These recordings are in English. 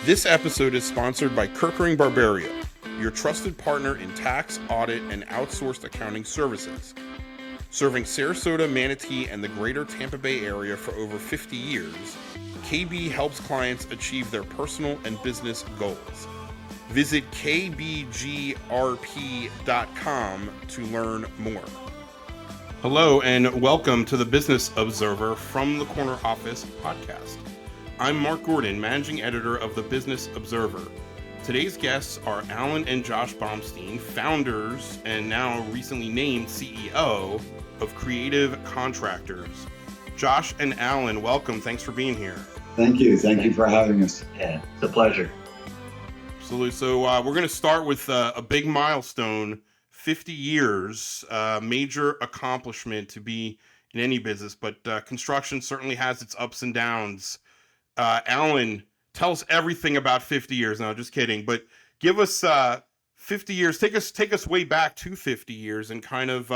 This episode is sponsored by Kerkerking Barberio, your trusted partner in tax, audit, and outsourced accounting services. Serving Sarasota, Manatee, and the greater Tampa Bay area for over 50 years, KB helps clients achieve their personal and business goals. Visit kbgrp.com to learn more. Hello and welcome to the Business Observer from the Corner Office podcast. I'm Mark Gordon, managing editor of the Business Observer. Today's guests are Alan and Josh Bomstein, founders and now recently named CEO of Creative Contractors. Josh and Alan, welcome. Thanks for being here. Thank you. Thank you for having us. Yeah, it's a pleasure. Absolutely. So we're going to start with a big milestone, 50 years, major accomplishment to be in any business, but construction certainly has its ups and downs. Alan, tell us everything about 50 years. No, just kidding. But give us 50 years. Take us way back to 50 years and kind of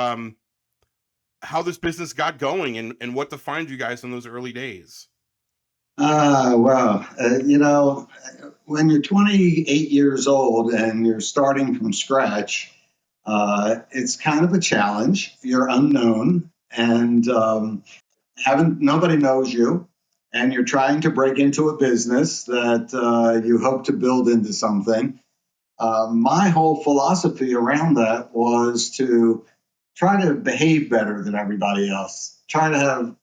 how this business got going and what defined you guys in those early days. Well, when you're 28 years old and you're starting from scratch, it's kind of a challenge. You're unknown and nobody knows you, and you're trying to break into a business that you hope to build into something. My whole philosophy around that was to try to behave better than everybody else, try to have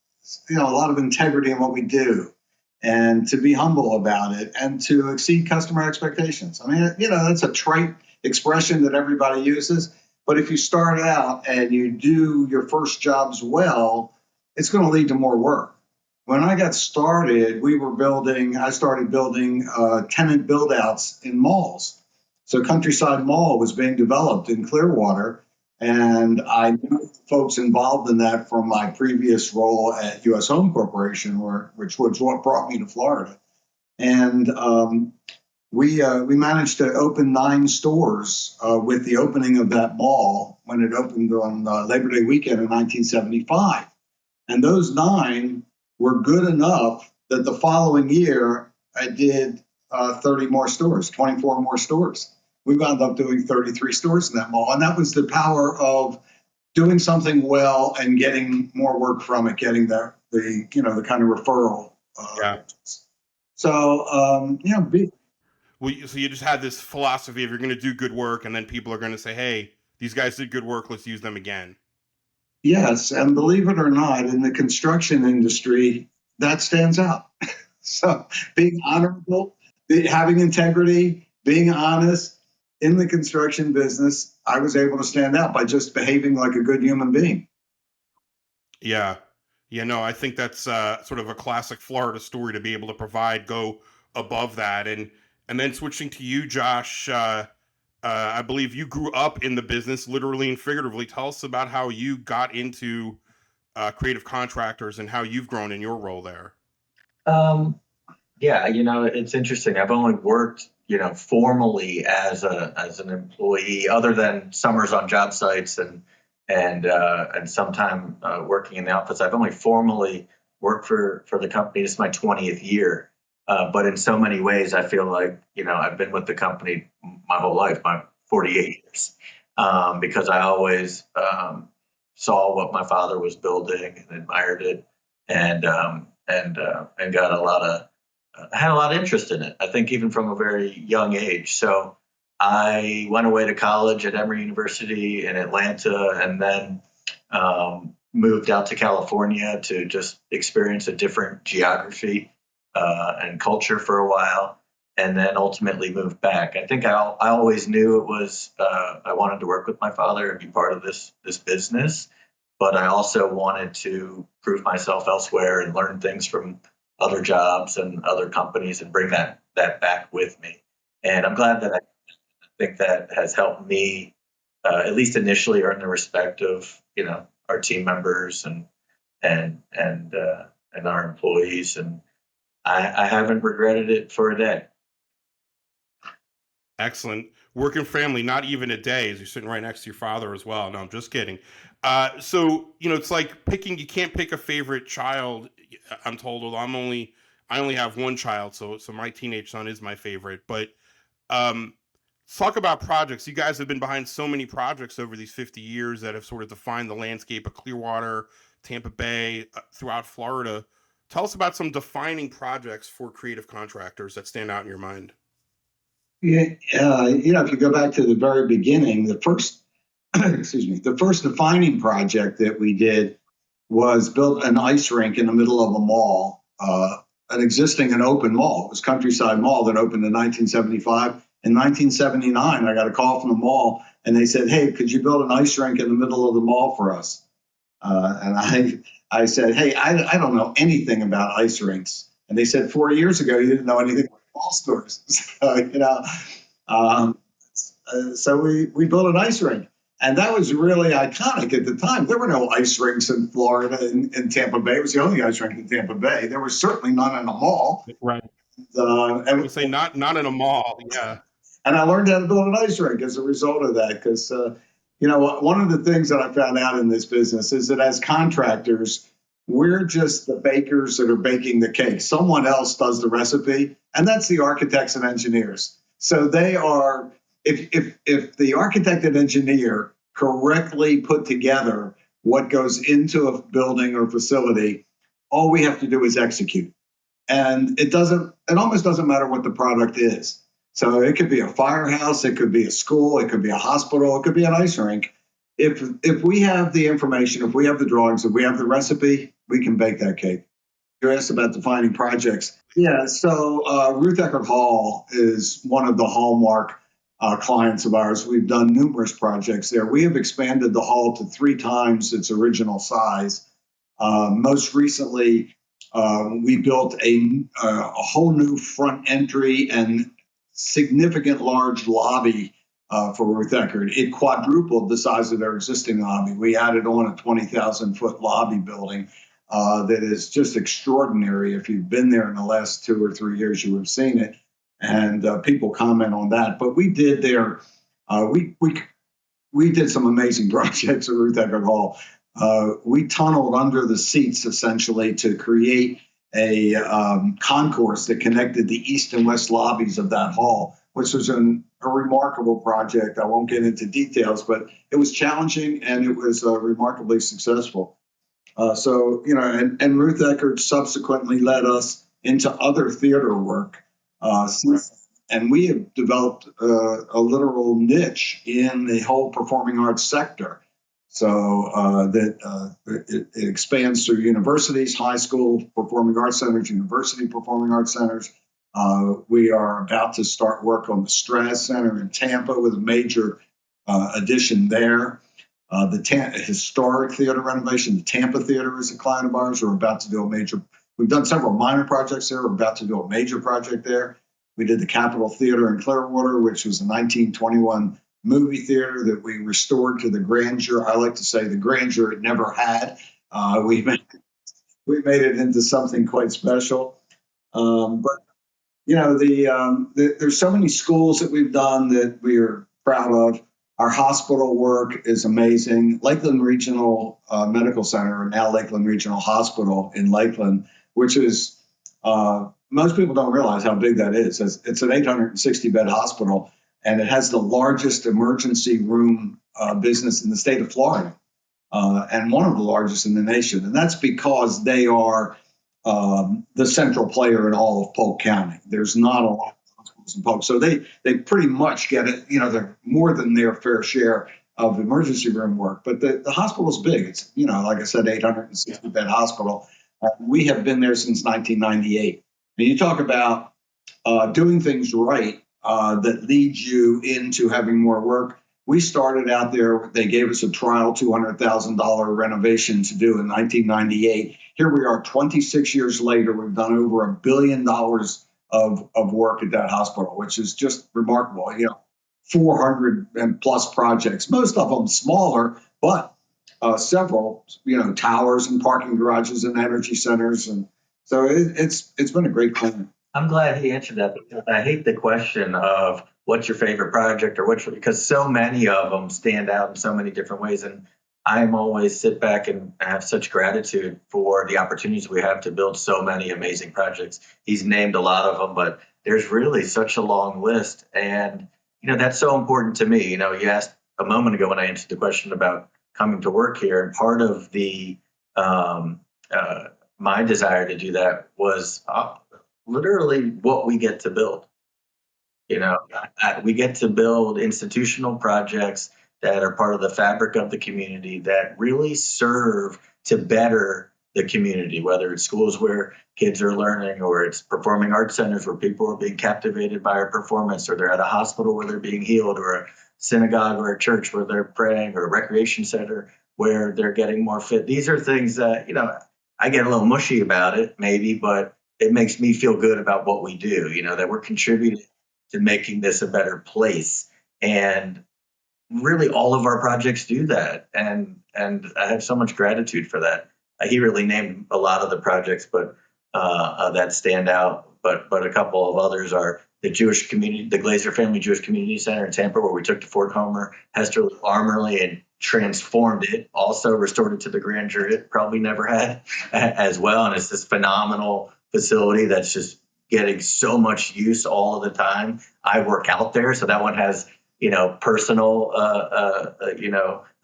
a lot of integrity in what we do, and to be humble about it, and to exceed customer expectations. I mean, that's a trite expression that everybody uses, but if you start out and you do your first jobs well, it's going to lead to more work. When I got started, I started building tenant build-outs in malls. So Countryside Mall was being developed in Clearwater, and I knew folks involved in that from my previous role at U.S. Home Corporation, which was what brought me to Florida. And we managed to open 9 stores with the opening of that mall when it opened on Labor Day weekend in 1975. And those 9 were good enough that the following year I did 30 more stores, 24 more stores. We wound up doing 33 stores in that mall. And that was the power of doing something well and getting more work from it, getting the kind of referral. So, Well, so you just had this philosophy of you're going to do good work, and then people are going to say, hey, these guys did good work, let's use them again. Yes, and believe it or not, in the construction industry, that stands out. So being honorable, having integrity, being honest in the construction business, I was able to stand out by just behaving like a good human being. Yeah. I think that's sort of a classic Florida story to be able to go above that. And then switching to you, Josh, I believe you grew up in the business, literally and figuratively. Tell us about how you got into Creative Contractors and how you've grown in your role there. It's interesting. I've only worked, formally as an employee, other than summers on job sites and sometime working in the office. I've only formally worked for the company. This is my 20th year. But in so many ways, I feel like, I've been with the company my whole life, my 48 years, because I always saw what my father was building and admired it, and got had a lot of interest in it. I think even from a very young age. So I went away to college at Emory University in Atlanta, and then moved out to California to just experience a different geography and culture for a while, and then ultimately moved back. I think I always knew it was I wanted to work with my father and be part of this business, but I also wanted to prove myself elsewhere and learn things from other jobs and other companies and bring that back with me. And I'm glad that I think that has helped me at least initially earn the respect of our team members and our employees, and I haven't regretted it for a day. Excellent. Working family, not even a day, as you're sitting right next to your father as well. No, I'm just kidding. So, it's like you can't pick a favorite child, I'm told, although I'm I only have one child, so my teenage son is my favorite. But let's talk about projects. You guys have been behind so many projects over these 50 years that have sort of defined the landscape of Clearwater, Tampa Bay, throughout Florida. Tell us about some defining projects for creative contractors that stand out in your mind. Yeah, if you go back to the very beginning, the first, excuse me, the first defining project that we did was built an ice rink in the middle of a mall, an existing and open mall. It was Countryside Mall that opened in 1975. In 1979, I got a call from the mall, and they said, "Hey, could you build an ice rink in the middle of the mall for us?" And I said, "Hey, I don't know anything about ice rinks." And they said, "4 years ago, you didn't know anything about mall stores." Um, so we built an ice rink. And that was really iconic at the time. There were no ice rinks in Florida, in Tampa Bay. It was the only ice rink in Tampa Bay. There was certainly none in a mall. Right. I And would say not in a mall. Yeah. and I learned how to build an ice rink as a result of that. Because, one of the things that I found out in this business is that as contractors, we're just the bakers that are baking the cake. Someone else does the recipe, and that's the architects and engineers. So they are, if the architect and engineer correctly put together what goes into a building or facility, all we have to do is execute. And it almost doesn't matter what the product is. So it could be a firehouse, it could be a school, it could be a hospital, it could be an ice rink. If we have the information, if we have the drawings, if we have the recipe, we can bake that cake. You asked about defining projects. Yeah, so Ruth Eckerd Hall is one of the hallmark clients of ours. We've done numerous projects there. We have expanded the hall to 3 times its original size. Most recently, we built a whole new front entry and significant large lobby for Ruth Eckerd. It quadrupled the size of their existing lobby. We added on a 20,000-foot lobby building that is just extraordinary. If you've been there in the last 2 or 3 years, you have seen it. And people comment on that. But we did there, we did some amazing projects at Ruth Eckerd Hall. We tunneled under the seats essentially to create a concourse that connected the east and west lobbies of that hall, which was a remarkable project. I won't get into details, but it was challenging and it was remarkably successful. And Ruth Eckerd subsequently led us into other theater work. And we have developed a literal niche in the whole performing arts sector. So it expands through universities, high school performing arts centers, university performing arts centers. We are about to start work on the Strass Center in Tampa with a major addition there. The historic theater renovation, the Tampa Theater is a client of ours. We're about to do we've done several minor projects there. We're about to do a major project there. We did the Capitol Theater in Clearwater, which was a 1921 movie theater that we restored to the grandeur. I like to say the grandeur it never had. We made it into something quite special. There's so many schools that we've done that we are proud of. Our hospital work is amazing. Lakeland Regional Medical Center, now Lakeland Regional Hospital in Lakeland, which is, most people don't realize how big that is. It's an 860-bed hospital, and it has the largest emergency room business in the state of Florida, and one of the largest in the nation. And that's because they are the central player in all of Polk County. There's not a lot of hospitals in Polk. So they pretty much get it, they're more than their fair share of emergency room work. But the hospital's big. It's, like I said, 860-bed hospital. We have been there since 1998. And you talk about doing things right that leads you into having more work. We started out there. They gave us a trial $200,000 renovation to do in 1998. Here we are 26 years later. We've done over $1 billion of work at that hospital, which is just remarkable. 400 and plus projects, most of them smaller, but several, towers and parking garages and energy centers. And so it's been a great plan. I'm glad he answered that, because I hate the question of what's your favorite project or because so many of them stand out in so many different ways. And I'm always sit back and have such gratitude for the opportunities we have to build so many amazing projects. He's named a lot of them, but there's really such a long list. And, that's so important to me. You asked a moment ago when I answered the question about coming to work here, and part of the, my desire to do that was literally what we get to build. We get to build institutional projects that are part of the fabric of the community that really serve to better the community, whether it's schools where kids are learning, or it's performing arts centers where people are being captivated by our performance, or they're at a hospital where they're being healed, or a synagogue or a church where they're praying, or a recreation center where they're getting more fit. These are things that, I get a little mushy about it maybe, but it makes me feel good about what we do, that we're contributing to making this a better place. And really all of our projects do that. And I have so much gratitude for that. He really named a lot of the projects, but that stand out. But a couple of others are the Jewish community, the Glazer Family Jewish Community Center in Tampa, where we took the Fort Homer Hester Armory and transformed it, also restored it to the grandeur it probably never had as well. And it's this phenomenal facility that's just getting so much use all of the time. I work out there, so that one has personal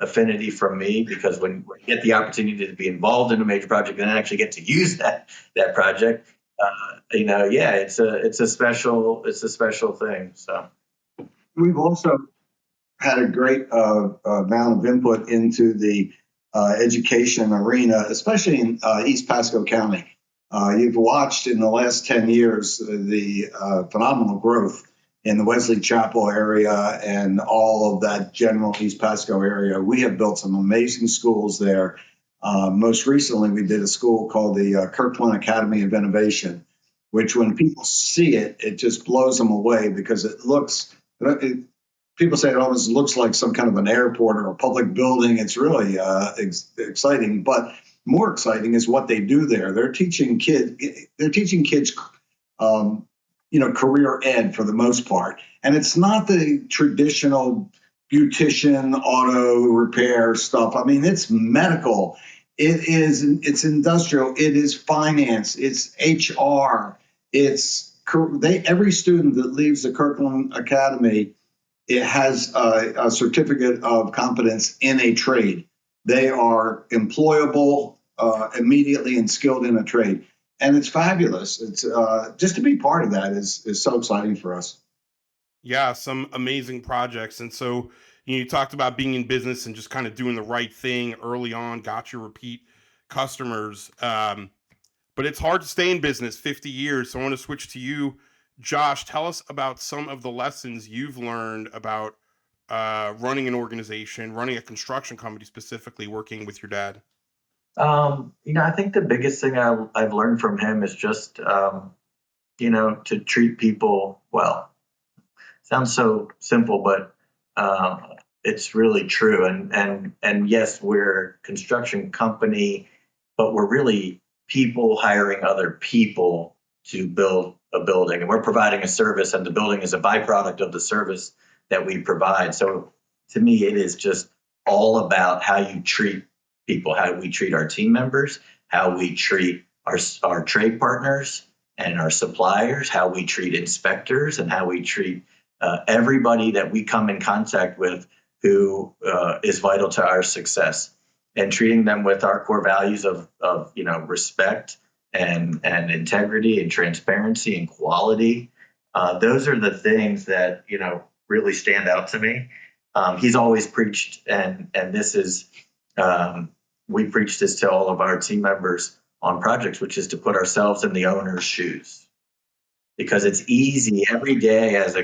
affinity from me, because when you get the opportunity to be involved in a major project and then actually get to use that project, it's a special thing. So We've also had a great amount of input into the education arena, especially in East Pasco County. You've watched in the last 10 years the phenomenal growth in the Wesley Chapel area and all of that general East Pasco area. We have built some amazing schools there. Most recently, we did a school called the Kirkland Academy of Innovation, which when people see it, it just blows them away, because people say it almost looks like some kind of an airport or a public building. It's really exciting, but more exciting is what they do there. They're teaching kids, career ed for the most part. And it's not the traditional beautician, auto repair stuff. I mean, it's medical. It's industrial. It is finance. It's HR. Every student that leaves the Kirkland Academy, it has a certificate of competence in a trade. They are employable immediately and skilled in a trade. And it's fabulous. It's just to be part of that is so exciting for us. Yeah, some amazing projects. And so, you talked about being in business and just kind of doing the right thing early on, got your repeat customers. But it's hard to stay in business 50 years. So I want to switch to you, Josh. Tell us about some of the lessons you've learned about running an organization, running a construction company, specifically working with your dad. I think the biggest thing I've learned from him is just, to treat people well. Sounds so simple, but it's really true. And yes, we're a construction company, but we're really people hiring other people to build a building, and we're providing a service, and the building is a byproduct of the service that we provide. So to me, it is just all about how you treat people, how we treat our team members, how we treat our trade partners and our suppliers, how we treat inspectors, and how we treat everybody that we come in contact with who is vital to our success, and treating them with our core values of respect and integrity and transparency and quality. Those are the things that really stand out to me. He's always preached, and this is we preach this to all of our team members on projects, which is to put ourselves in the owner's shoes. Because it's easy every day as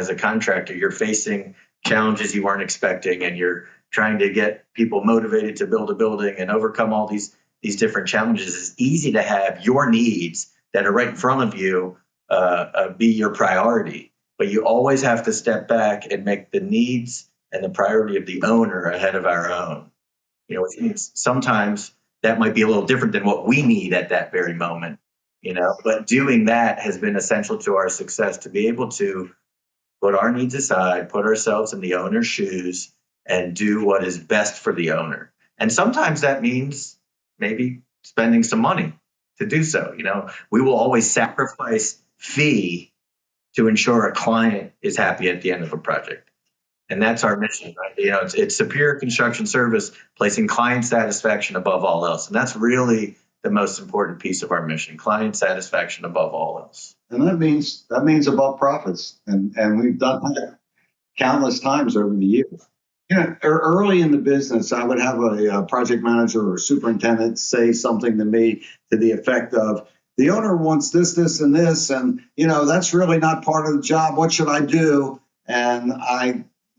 a contractor, you're facing challenges you weren't expecting, and you're trying to get people motivated to build a building and overcome all these different challenges. It's easy to have your needs that are right in front of you be your priority, but you always have to step back and make the needs and the priority of the owner ahead of our own. Sometimes that might be a little different than what we need at that very moment. But doing that has been essential to our success, to be able to put our needs aside, put ourselves in the owner's shoes, and do what is best for the owner. And sometimes that means maybe spending some money to do so. We will always sacrifice fee to ensure a client is happy at the end of a project. And that's our mission, right? It's superior construction service, placing client satisfaction above all else. And that's really the most important piece of our mission, client satisfaction above all else. And that means above profits. And we've done that countless times over the years. Early in the business, I would have a project manager or superintendent say something to me to the effect of, the owner wants this, this, and this, and that's really not part of the job. What should I do? And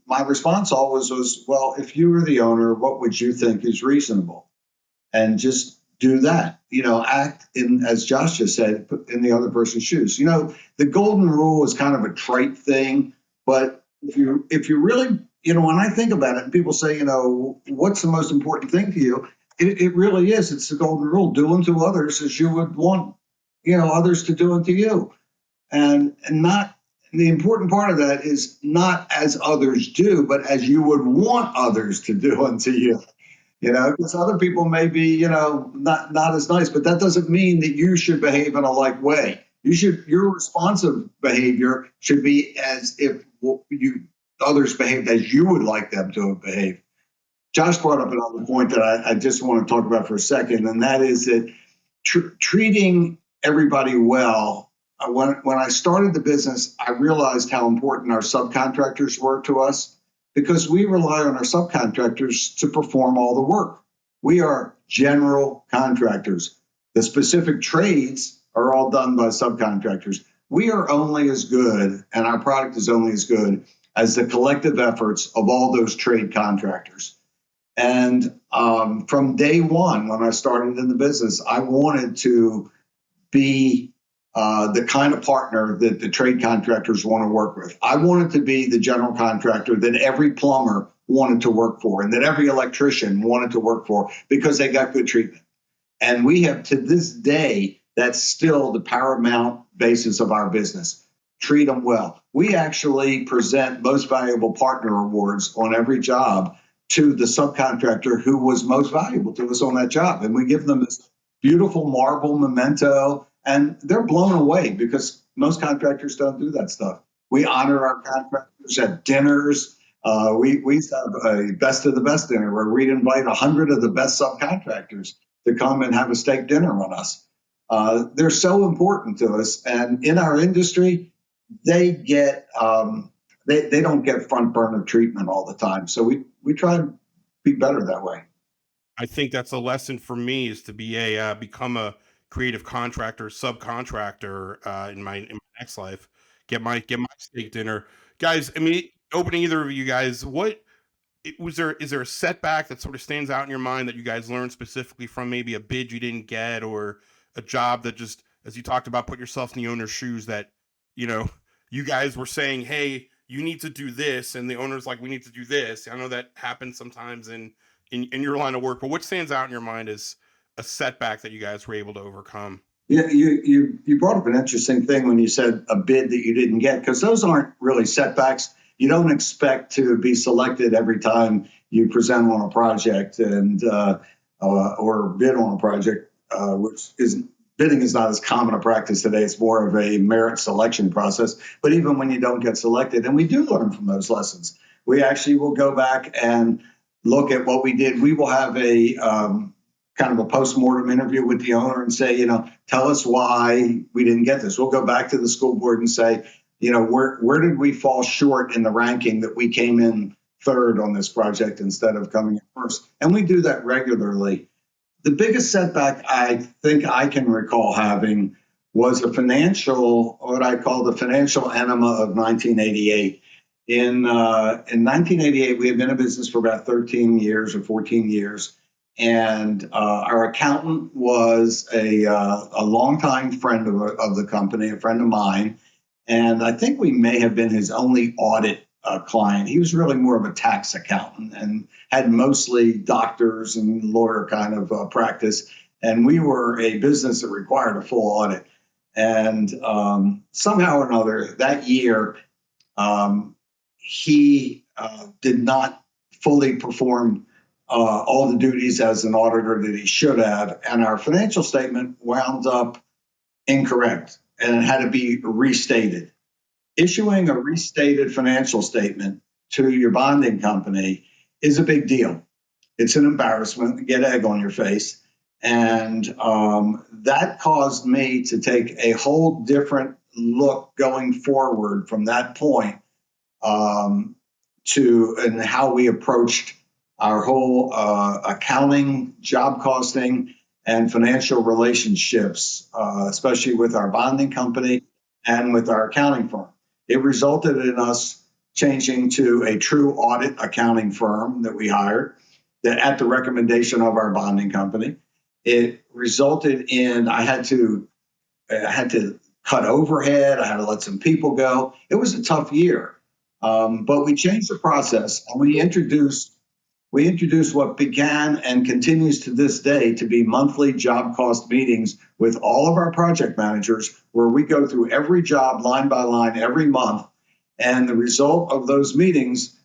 my response always was, well, if you were the owner, what would you think is reasonable? And just do that. Act in, as Josh just said, put in the other person's shoes. The golden rule is kind of a trite thing, but if you really, when I think about it, and people say, what's the most important thing to you? It really is. It's the golden rule: do unto others as you would want, others to do unto you, and not. The important part of that is not as others do, but as you would want others to do unto you. Because other people may be, not as nice, but that doesn't mean that you should behave in a like way. Your responsive behavior should be as if others behaved as you would like them to have behaved. Josh brought up another point that I just want to talk about for a second, and that is that treating everybody well. When I started the business, I realized how important our subcontractors were to us, because we rely on our subcontractors to perform all the work. We are general contractors. The specific trades are all done by subcontractors. We are only as good, and our product is only as good as the collective efforts of all those trade contractors. And from day one, when I started in the business, I wanted to be the kind of partner that the trade contractors want to work with. I wanted to be the general contractor that every plumber wanted to work for and that every electrician wanted to work for, because they got good treatment. And we have, to this day, that's still the paramount basis of our business. Treat them well. We actually present most valuable partner awards on every job to the subcontractor who was most valuable to us on that job. And we give them this beautiful marble memento, and they're blown away because most contractors don't do that stuff. We honor our contractors at dinners. We used to have a best of the best dinner where we'd invite 100 of the best subcontractors to come and have a steak dinner on us. They're so important to us, and in our industry, they get they don't get front burner treatment all the time. So we try to be better that way. I think that's a lesson for me, is to be become a creative contractor, subcontractor in my next life. Get my steak dinner, guys. I mean, opening either of you guys, is there a setback that sort of stands out in your mind that you guys learned specifically from maybe a bid you didn't get, or a job that, just as you talked about, put yourself in the owner's shoes, that you guys were saying, hey, you need to do this, and the owner's like, we need to do this. I know that happens sometimes in your line of work, but what stands out in your mind is a setback that you guys were able to overcome? Yeah, you brought up an interesting thing when you said a bid that you didn't get, because those aren't really setbacks. You don't expect to be selected every time you present on a project and or bid on a project, which is bidding is not as common a practice today. It's more of a merit selection process. But even when you don't get selected, and we do learn from those lessons, we actually will go back and look at what we did. We will have a kind of a post-mortem interview with the owner and say, tell us why we didn't get this. We'll go back to the school board and say, where did we fall short in the ranking that we came in third on this project instead of coming in first? And we do that regularly. The biggest setback I think I can recall having was what I call the financial enema of 1988. In 1988, we had been in business for about 13 years or 14 years. And our accountant was a longtime friend of the company, a friend of mine. And I think we may have been his only audit client. He was really more of a tax accountant and had mostly doctors and lawyer kind of practice. And we were a business that required a full audit. And somehow or another, that year, he did not fully perform all the duties as an auditor that he should have, and our financial statement wound up incorrect, and it had to be restated. Issuing a restated financial statement to your bonding company is a big deal. It's an embarrassment to get egg on your face. And that caused me to take a whole different look going forward from that point to and how we approached our whole accounting, job costing, and financial relationships, especially with our bonding company and with our accounting firm. It resulted in us changing to a true audit accounting firm that we hired that at the recommendation of our bonding company. It resulted in I had to cut overhead. I had to let some people go. It was a tough year, but we changed the process and we introduced what began and continues to this day to be monthly job cost meetings with all of our project managers, where we go through every job line by line every month. And the result of those meetings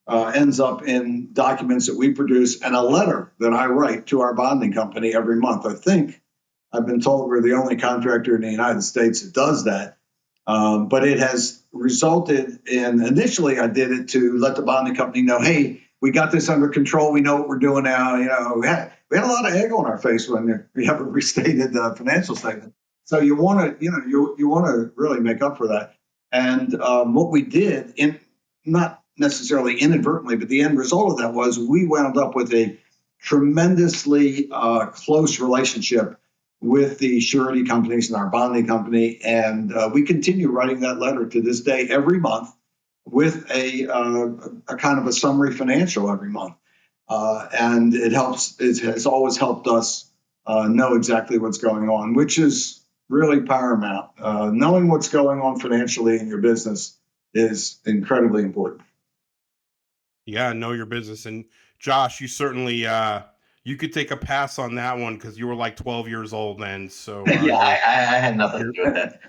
ends up in documents that we produce and a letter that I write to our bonding company every month. I think I've been told we're the only contractor in the United States that does that. But it has resulted in, initially I did it to let the bonding company know, hey, we got this under control. We know what we're doing now. We had a lot of egg on our face when we have a restated financial statement. So you want to, you want to really make up for that. And what we did, not necessarily inadvertently, but the end result of that was we wound up with a tremendously close relationship with the surety companies and our bonding company. And we continue writing that letter to this day every month with a kind of a summary financial every month. And it has always helped us know exactly what's going on, which is really paramount. Knowing what's going on financially in your business is incredibly important. Yeah, know your business. And Josh, you certainly you could take a pass on that one because you were like 12 years old then. So Yeah, I had nothing to do with that.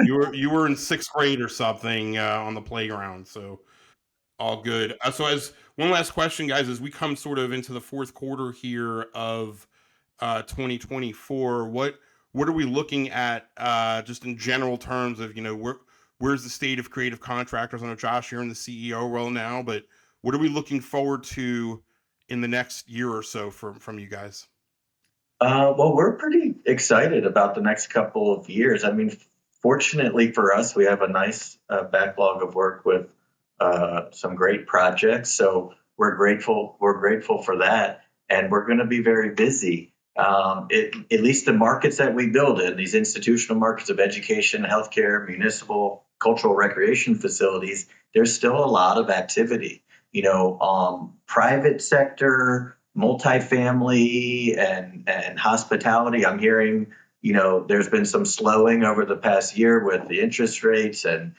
You were in 6th grade or something on the playground, so all good. So as one last question, guys, as we come sort of into the 4th quarter here of 2024, what are we looking at just in general terms of where's the state of creative contractors? I know Josh, you're in the CEO role now, but what are we looking forward to in the next year or so from you guys? Well, we're pretty excited about the next couple of years. I mean, fortunately for us, we have a nice backlog of work with some great projects. So we're grateful for that, and we're going to be very busy. At least the markets that we build in, these institutional markets of education, healthcare, municipal, cultural recreation facilities, there's still a lot of activity. Private sector, multifamily, and hospitality. I'm hearing, there's been some slowing over the past year with the interest rates and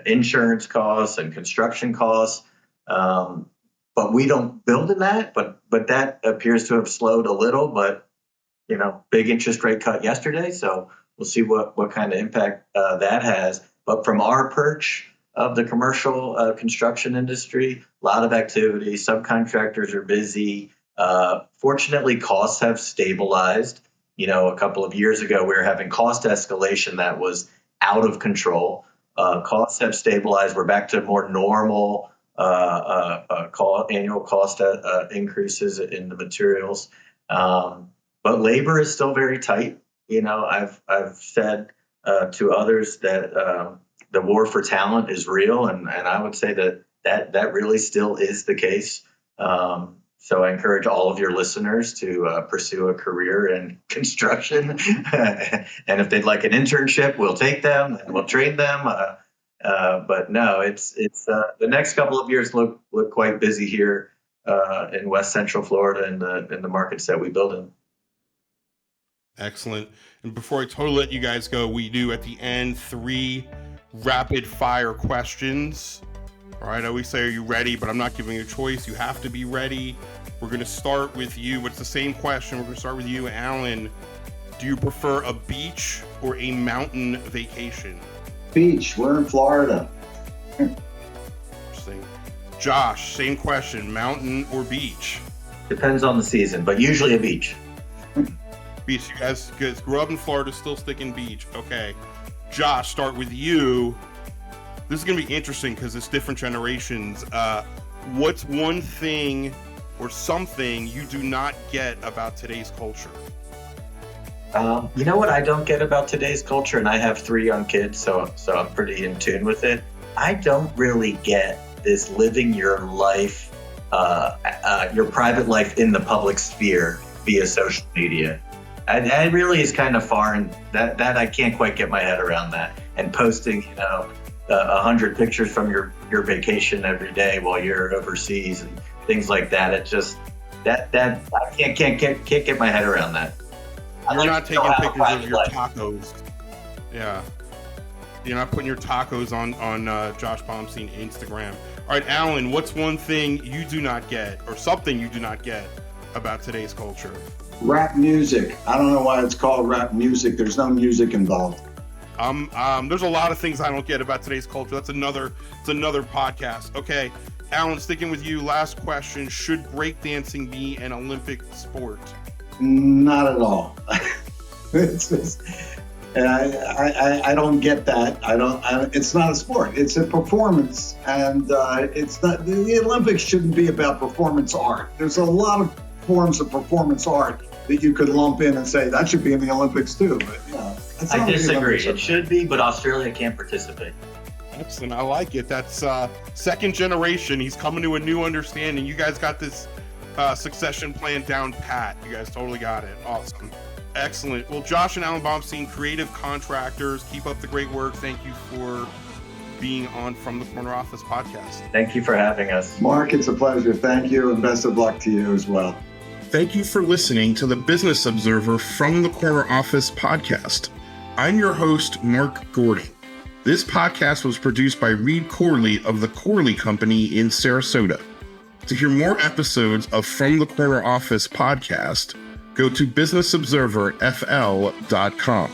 insurance costs and construction costs. But we don't build in that, but that appears to have slowed a little, but, big interest rate cut yesterday. So we'll see what kind of impact that has. But from our perch of the commercial construction industry, a lot of activity, subcontractors are busy. Fortunately, costs have stabilized. A couple of years ago, we were having cost escalation that was out of control. Costs have stabilized. We're back to more normal annual cost increases in the materials. But labor is still very tight. I've said to others that the war for talent is real, and I would say that really still is the case. So I encourage all of your listeners to pursue a career in construction. And if they'd like an internship, we'll take them and we'll train them. But no, it's the next couple of years look quite busy here in West Central Florida in the markets that we build in. Excellent. And before I totally let you guys go, we do at the end 3 rapid fire questions. All right, I always say, are you ready? But I'm not giving you a choice. You have to be ready. We're going to start with you. It's the same question. We're going to start with you, Alan. Do you prefer a beach or a mountain vacation? Beach. We're in Florida. Interesting. Josh, same question, mountain or beach? Depends on the season, but usually a beach. Beach. You guys grew up in Florida, still sticking beach. Okay. Josh, start with you. This is going to be interesting because it's different generations. What's one thing or something you do not get about today's culture? You know what I don't get about today's culture, and I have 3 young kids, so I'm pretty in tune with it. I don't really get this living your life, your private life in the public sphere via social media. And it really is kind of foreign. That I can't quite get my head around that. And posting, 100 pictures from your vacation every day while you're overseas and things like that. It just that I can't get my head around that. You're not taking pictures of your tacos. Yeah. You're not putting your tacos on Josh Bomstein Instagram. All right, Alan, what's one thing you do not get or something you do not get about today's culture? Rap music. I don't know why it's called rap music. There's no music involved. There's a lot of things I don't get about today's culture. It's another podcast. Okay, Alan, sticking with you. Last question: should breakdancing be an Olympic sport? Not at all. It's just, I don't get that. It's not a sport. It's a performance, and it's not. The Olympics shouldn't be about performance art. There's a lot of forms of performance art that you could lump in and say that should be in the Olympics too. But I disagree. It should be, but Australia can't participate. Excellent. I like it. That's second generation. He's coming to a new understanding. You guys got this succession plan down pat. You guys totally got it. Awesome. Excellent. Well, Josh and Alan Bomstein, Creative Contractors, keep up the great work. Thank you for being on From the Corner Office podcast. Thank you for having us. Mark, it's a pleasure. Thank you, and best of luck to you as well. Thank you for listening to the Business Observer From the Corner Office podcast. I'm your host, Mark Gordon. This podcast was produced by Reed Corley of the Corley Company in Sarasota. To hear more episodes of From the Corner Office podcast, go to businessobserverfl.com.